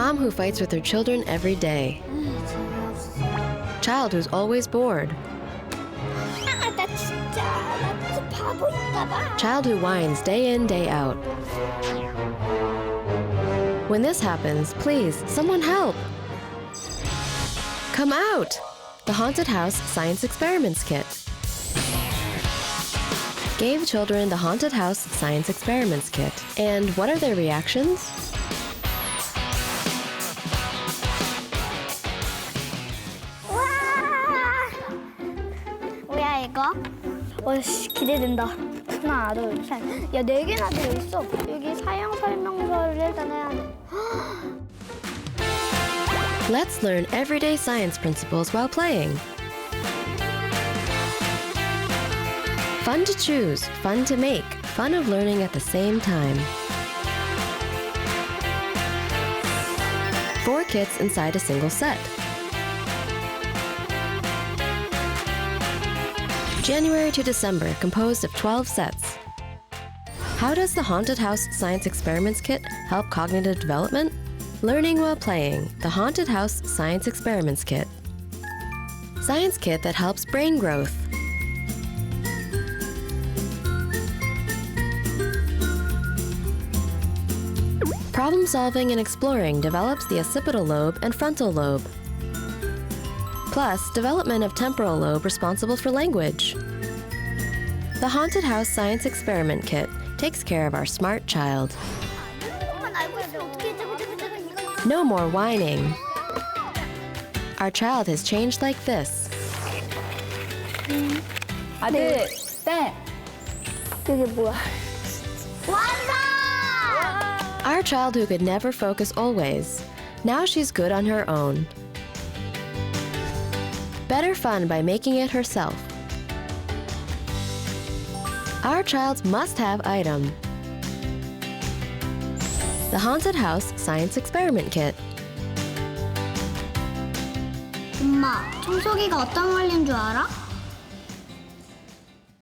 Mom who fights with her children every day. Child who's always bored. 나 진짜 바보인가 봐. Child who whines day in, day out. When this happens, please, someone help. Come out! The Haunted House Science Experiments Kit gave children the Haunted House Science Experiments Kit. And what are their reactions? 와! 뭐야 이거? 씨 기대된다. 하나, 둘, 셋. 야, 4개나 들어있어. 여기 사용 설명서를 일단 해야 돼. Let's learn everyday science principles while playing. Fun to choose, fun to make, fun of learning at the same time. 4 kits inside a single set. January to December, composed of 12 sets. How does the Haunted House Science Experiments Kit help cognitive development? Learning while playing, the Haunted House Science Experiments Kit. Science kit that helps brain growth. Problem solving and exploring develops the occipital lobe and frontal lobe. Plus, development of temporal lobe responsible for language. The Haunted House Science Experiment Kit takes care of our smart child. No more whining. Our child has changed like this. 아들, 딸. 이게 뭐야? 완성! Our child who could never focus always. Now she's good on her own. Better fun by making it herself. Our child's must-have item. The Haunted House Science Experiment Kit. 엄마, 청소기가 어떤 원리인 줄 알아?